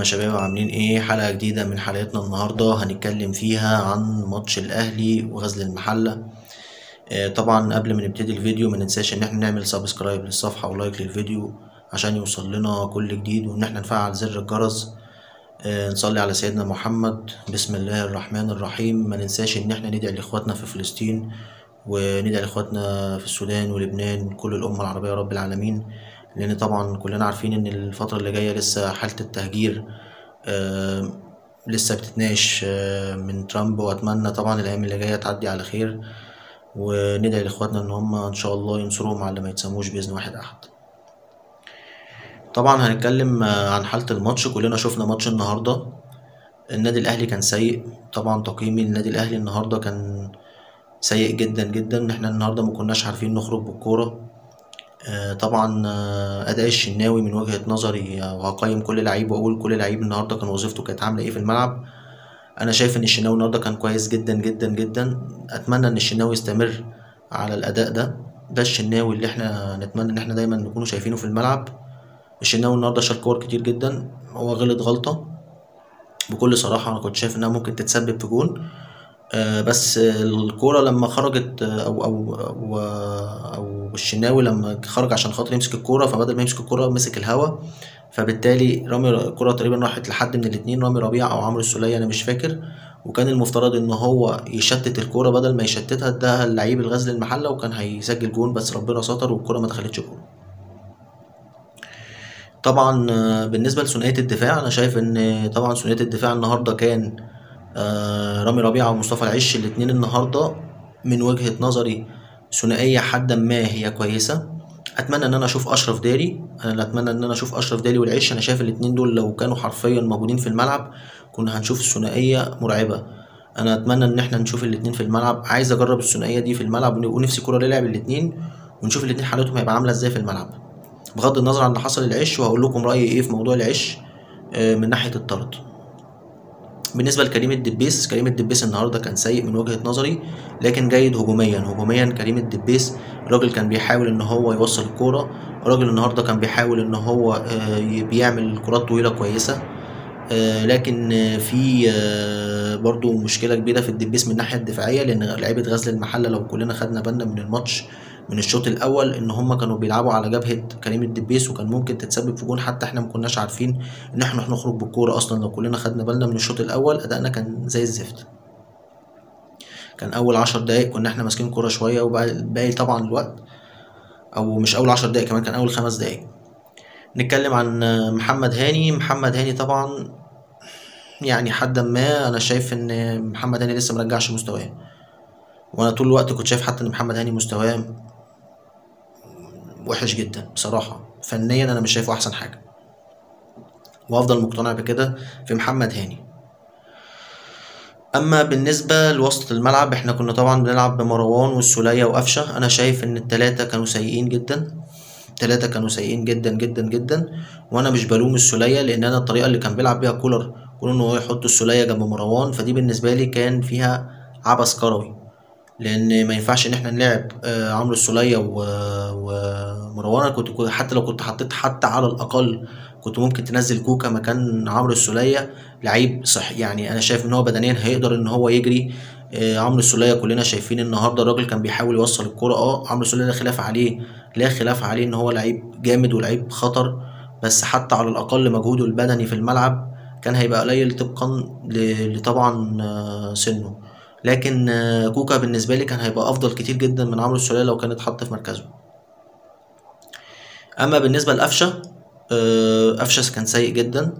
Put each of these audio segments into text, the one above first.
شباب، عاملين ايه؟ حلقة جديدة من حلقتنا النهاردة هنتكلم فيها عن ماتش الاهلي وغزل المحلة. طبعا قبل ما نبتدي الفيديو ما ننساش ان احنا نعمل سبسكرايب للصفحة ولايك للفيديو عشان يوصل لنا كل جديد، وان احنا نفعل زر الجرس. نصلي على سيدنا محمد. بسم الله الرحمن الرحيم. ما ننساش ان احنا ندعي لاخواتنا في فلسطين، وندعي لاخواتنا في السودان ولبنان، كل الامة العربية رب العالمين، لان طبعا كلنا عارفين ان الفترة اللي جاية لسه حالة التهجير لسه بتتناقش من ترامب، واتمنى طبعا الايام اللي جايه تعدي على خير، وندعي لاخواتنا ان هم ان شاء الله ينصروهم على ما يتسموش باذن واحد احد. طبعا هنتكلم عن حاله الماتش. كلنا شفنا ماتش النهارده. النادي الاهلي كان سيء. طبعا تقييمي للنادي الاهلي النهارده كان سيء جدا جدا. احنا النهارده ما كناش عارفين نخرج بالكوره. طبعا اداء الشناوي من وجهة نظري، وهقيم كل لعيب واقول كل لعيب النهارده كان وظيفته كانت عامله ايه في الملعب. انا شايف ان الشناوي النهارده كان كويس جدا جدا جدا. اتمنى ان الشناوي يستمر على الاداء ده الشناوي اللي احنا نتمنى ان احنا دايما نكونوا شايفينه في الملعب. الشناوي النهارده شال كور كتير جدا. هو غلط غلطه بكل صراحه، انا كنت شايف انها ممكن تتسبب في جون. بس الكورة لما خرجت أو الشناوي لما خرج عشان خاطر يمسك الكورة، فبدل ما يمسك الكورة مسك الهوا، فبالتالي رامي الكورة تقريبا راحت لحد من الاتنين، رامي ربيعة أو عمرو السولية أنا مش فاكر. وكان المفترض إن هو يشتت الكورة، بدل ما يشتتها اداها اللعيب الغزل المحلة وكان هيسجل جون، بس ربنا ستر والكورة ما دخلتش جون. طبعا بالنسبة لثنائية الدفاع، أنا شايف إن طبعا ثنائية الدفاع النهاردة كان رامي ربيعة ومصطفى العش. الاتنين النهاردة من وجهة نظري ثنائية حدا ما هي كويسة. اتمنى ان انا اشوف اشرف داري. والعش. انا شايف الاتنين دول لو كانوا حرفيا موجودين في الملعب كنا هنشوف الثنائية مرعبة. انا اتمنى ان احنا نشوف الاتنين في الملعب. عايز اجرب الثنائية دي في الملعب، ونفسي كرة نلعب الاتنين ونشوف الاتنين حالتهم هيبقى عاملة ازاي في الملعب، بغض النظر عن اللي حصل العش، وهقول لكم رأيي ايه في موضوع العش من ناحية الطرد. بالنسبه لكريم الدبيس النهارده كان سيء من وجهه نظري، لكن جيد هجوميا. كريم الدبيس الراجل كان بيحاول ان هو يوصل الكوره. الراجل النهارده كان بيحاول ان هو بيعمل كرات طويله كويسه. لكن في برضو مشكله كبيره في الدبيس من الناحيه الدفاعيه، لان لعيبه غزل المحله لو كلنا خدنا بالنا من الماتش من الشوط الاول ان هم كانوا بيلعبوا على جبهه كريم الدبيس، وكان ممكن تتسبب في جون. حتى احنا ما كناش عارفين ان احنا نخرج بالكوره اصلا. لو كلنا خدنا بالنا من الشوط الاول ادائنا كان زي الزفت. كان اول 10 دقايق كنا احنا ماسكين كوره شويه، وباقي طبعا الوقت، او مش اول 10 دقايق كمان، كان اول 5 دقايق. نتكلم عن محمد هاني. طبعا يعني حدا ما انا شايف ان محمد هاني لسه مرجعش مستواه، وانا طول الوقت كنت شايف حتى ان محمد هاني مستواه وحش جدا بصراحه. فنيا انا مش شايفه احسن حاجه، وافضل مقتنع بكده في محمد هاني. اما بالنسبه لوسط الملعب، احنا كنا طبعا بنلعب بمروان والسولية وقفشه. انا شايف ان الثلاثه كانوا سيئين جدا جدا جدا. وانا مش بلوم السولية، لان انا الطريقه اللي كان بيلعب بيها كولر ان هو يحط السولية جنب مروان، فدي بالنسبه لي كان فيها عبث كروي، لان ما ينفعش ان احنا نلعب عمرو السولية ومروان. كنت حتى لو كنت حطيت حتى على الاقل كنت ممكن تنزل كوكا مكان عمرو السولية، لعيب صح. يعني انا شايف ان هو بدنيا هيقدر ان هو يجري. عمرو السولية كلنا شايفين النهارده الراجل كان بيحاول يوصل الكرة. عمرو السولية لا خلاف عليه ان هو لعيب جامد ولعيب خطر، بس حتى على الاقل مجهوده البدني في الملعب كان هيبقى قليل طبقا لطبعا سنه. لكن كوكا بالنسبه لي كان هيبقى افضل كتير جدا من عمرو السولية لو كان اتحط في مركزه. اما بالنسبه لقفشه، قفشه كان سيء جدا.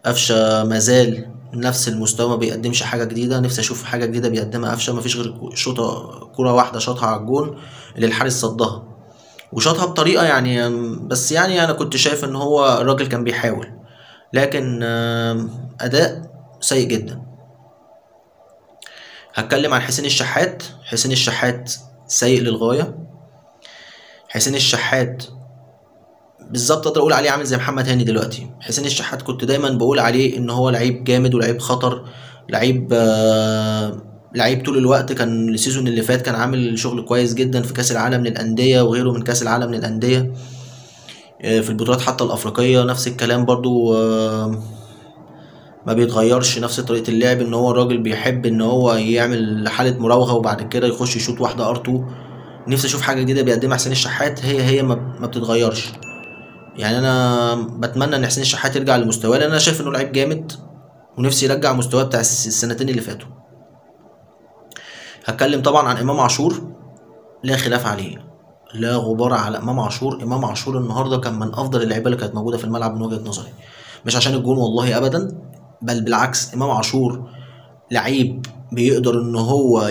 قفشه مازال نفس المستوى، ما بيقدمش حاجه جديده. نفسي اشوف حاجه جديده بيقدمها قفشه. مفيش غير كوره واحده شاطها على الجون اللي الحارس صدها، وشاطها بطريقه يعني، بس يعني انا كنت شايف ان هو الراجل كان بيحاول، لكن اداء سيء جدا. هتكلم عن حسين الشحات سيء للغايه. حسين الشحات بالظبط اقدر اقول عليه عامل زي محمد هاني دلوقتي. حسين الشحات كنت دايما بقول عليه ان هو لعيب جامد ولعيب خطر، لعيب طول الوقت. كان السيزون اللي فات كان عامل شغل كويس جدا في كاس العالم للانديه وغيره من كاس العالم للانديه، في البطولات حتى الافريقيه نفس الكلام برضو. ما بيتغيرش نفس طريقة اللعب، ان هو الراجل بيحب ان هو يعمل حالة مراوغة وبعد كده يخش يشوط واحدة ار2. نفسي اشوف حاجة جديدة بيقدمها حسين الشحات، هي ما بتتغيرش. يعني انا بتمنى ان حسين الشحات يرجع لمستواه، لان انا شايف انه لعيب جامد ونفسي يرجع مستواه بتاع السنتين اللي فاتوا. هتكلم طبعا عن امام عاشور، لا خلاف عليه، لا غبار على امام عاشور. امام عاشور النهارده كان من افضل اللعيبه اللي كانت موجوده في الملعب من وجهه نظري، مش عشان الجون والله ابدا، بل بالعكس. امام عاشور لعيب بيقدر ان هو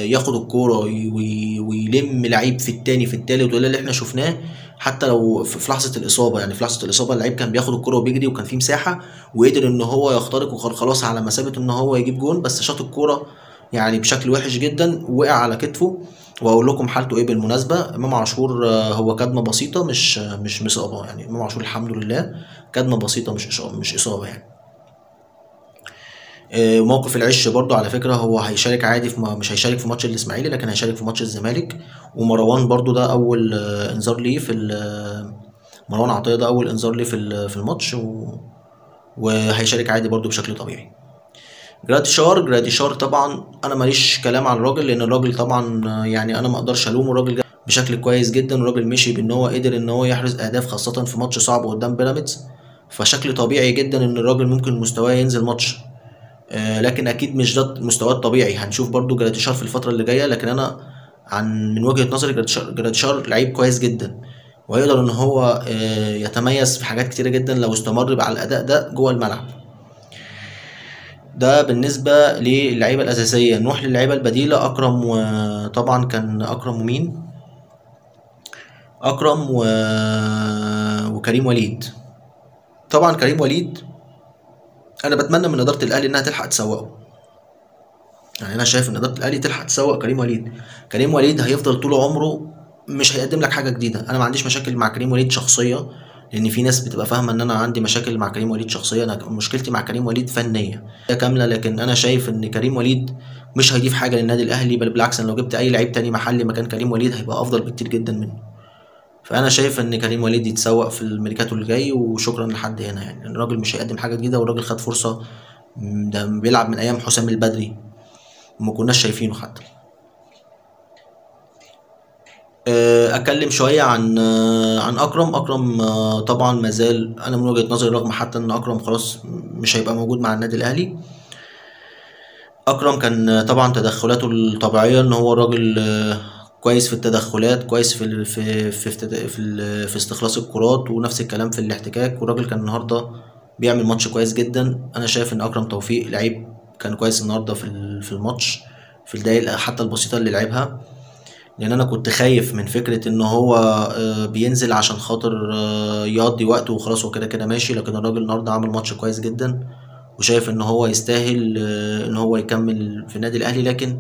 ياخد الكوره ويلم لعيب في التاني في التالت، وده اللي احنا شفناه حتى لو في لحظه الاصابه. يعني في لحظه الاصابه اللعيب كان بياخد الكوره وبيجري وكان في مساحه، وقدر ان هو يخترق وخلاص على مسافه ان هو يجيب جون، بس شاط الكوره يعني بشكل وحش جدا، وقع على كتفه. واقول لكم حالته ايه بالمناسبه. امام عاشور هو كدمه بسيطه، مش اصابه. يعني امام عاشور الحمد لله كدمه بسيطه، مش اصابه يعني. موقف العش برضو على فكرة هو هيشارك عادي مش هيشارك في ماتش الإسماعيلي، لكن هيشارك في ماتش الزمالك. ومروان برضو ده أول إنذار ليه مروان عطية ده أول إنذار ليه في الماتش، وهيشارك عادي برضو بشكل طبيعي. جراديشار طبعا أنا ماليش كلام على الراجل، لأن الراجل طبعا يعني أنا ما أقدرش ألومه. الراجل جاب بشكل كويس جدا، والراجل مشي بإن هو قدر إن هو يحرز أهداف خاصة في ماتش صعب قدام بيراميدز، فشكل طبيعي جدا إن الراجل ممكن مستواه ينزل ماتش. لكن اكيد مش ده مستواه الطبيعي. هنشوف برضو جراديشار في الفتره اللي جايه، لكن انا من وجهه نظري جراديشار لعيب كويس جدا، وهيقدر ان هو يتميز في حاجات كتيره جدا لو استمر على الاداء ده جوه الملعب. ده بالنسبه للعيبه الاساسيه. نروح للعيبه البديله. اكرم، وطبعا كان اكرم ومين؟ اكرم وكريم وليد. طبعا كريم وليد انا بتمنى من اداره الاهلي انها تلحق تسوقه. يعني انا شايف ان اداره الاهلي تلحق تسوق كريم وليد. كريم وليد هيفضل طول عمره مش هيقدم لك حاجه جديده. انا ما عنديش مشاكل مع كريم وليد شخصيه، لان في ناس بتبقى فاهمه ان انا عندي مشاكل مع كريم وليد شخصيه. انا مشكلتي مع كريم وليد فنيه كامله، لكن انا شايف ان كريم وليد مش هيضيف حاجه للنادي الاهلي، بل بالعكس انا لو جبت اي لعيب تاني محلي مكان كريم وليد هيبقى افضل بكتير جدا منه. فانا شايف ان كريم وليد يتسوق في الميركاتو اللي جاي، وشكرا لحد هنا. يعني الراجل مش هيقدم حاجه جديده، والراجل خد فرصه، ده بيلعب من ايام حسام البدري وما كناش شايفينه حتى. اتكلم شويه عن اكرم. طبعا مازال انا من وجهه نظري، رغم حتى ان اكرم خلاص مش هيبقى موجود مع النادي الاهلي، اكرم كان طبعا تدخلاته الطبيعيه ان هو راجل كويس في التدخلات، كويس في استخلاص الكرات، ونفس الكلام في الاحتكاك. والراجل كان النهارده بيعمل ماتش كويس جدا. انا شايف ان اكرم توفيق لعيب كان كويس النهارده في الماتش، في الدقايق حتى البسيطه اللي لعبها، لان انا كنت خايف من فكره ان هو بينزل عشان خاطر يقضي وقته وخلاص وكده كده ماشي. لكن الراجل النهارده عمل ماتش كويس جدا، وشايف ان هو يستاهل ان هو يكمل في النادي الاهلي. لكن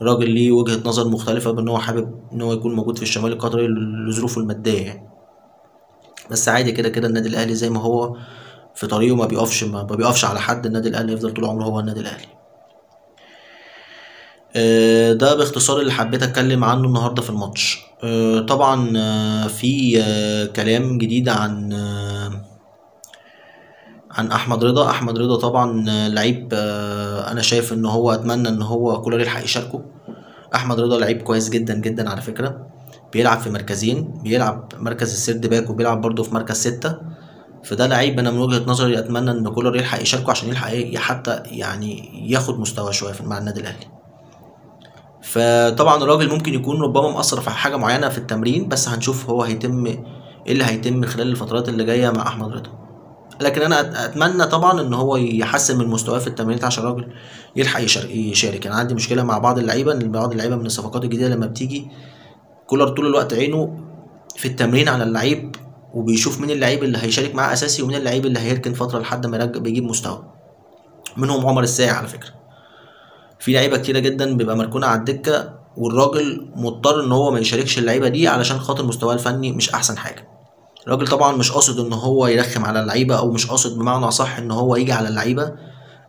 الراجل ليه وجهة نظر مختلفة بان هو حابب ان هو يكون موجود في الشمال القطري لظروفه المادية يعني. بس عادي، كده كده النادي الاهلي زي ما هو في طريقه، ما بيقفش على حد. النادي الاهلي يفضل طول عمره هو النادي الاهلي. ده باختصار اللي حبيت اتكلم عنه النهارده في الماتش. طبعا في كلام جديد عن احمد رضا طبعا لعيب انا شايف ان هو اتمنى ان هو كولر يلحق يشاركه. احمد رضا لعيب كويس جدا جدا على فكره، بيلعب في مركزين، بيلعب مركز السيرد باك وبيلعب برضه في مركز 6. فده لعيب انا من وجهه نظري اتمنى ان كولر يلحق يشاركه عشان يلحق حتى يعني ياخد مستوى شويه مع النادي الاهلي. فطبعا الراجل ممكن يكون ربما مأثر في حاجه معينه في التمرين، بس هنشوف هو ايه اللي هيتم خلال الفترات اللي جايه مع احمد رضا. لكن انا اتمنى طبعا ان هو يحسن من مستواه في التمرينات عشان الراجل يلحق يشارك. انا عندي مشكله مع بعض اللعيبه، ان بعض اللعيبه من الصفقات الجديده لما بتيجي كولر طول الوقت عينه في التمرين على اللعيب، وبيشوف مين اللعيب اللي هيشارك معاه اساسي ومين اللعيب اللي هيركن فتره لحد ما بيجيب مستوى. منهم عمر الساعي على فكره. في لعيبه كتيره جدا بيبقى مركونه على الدكه، والراجل مضطر ان هو ما يشاركش اللعيبه دي علشان خاطر مستواه الفني مش احسن حاجه. الراجل طبعا مش قاصد ان هو يرخم على اللعيبه، او مش قاصد بمعنى صح ان هو يجي على اللعيبه،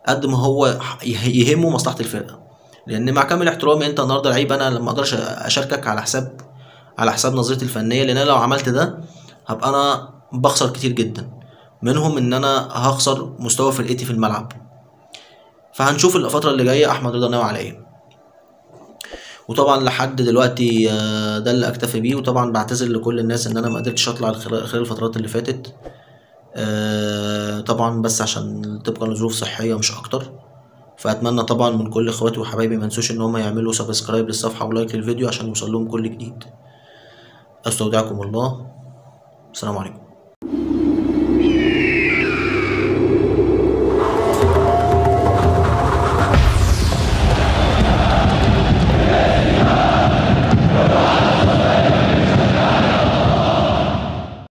قد ما هو يهمه مصلحه الفرقه. لان مع كامل احترامي انت النهارده لعيب، انا لما اقدرش اشاركك على حساب نظرتي الفنيه، لان انا لو عملت ده هبقى انا بخسر كتير جدا. منهم ان انا هخسر مستوى فرقتي في الملعب، فهنشوف الفترة اللي جاية أحمد رضا ناوي على إيه. وطبعا لحد دلوقتي ده اللي أكتفي بيه، وطبعا بعتذر لكل الناس إن أنا ما قدرتش أطلع خلال الفترات اللي فاتت، طبعا بس عشان طبقا لظروف صحية مش أكتر. فأتمنى طبعا من كل إخواتي وحبايبي منسوش إن هما يعملوا سبسكرايب للصفحة ولايك للفيديو عشان يوصل لهم كل جديد. أستودعكم الله، السلام عليكم.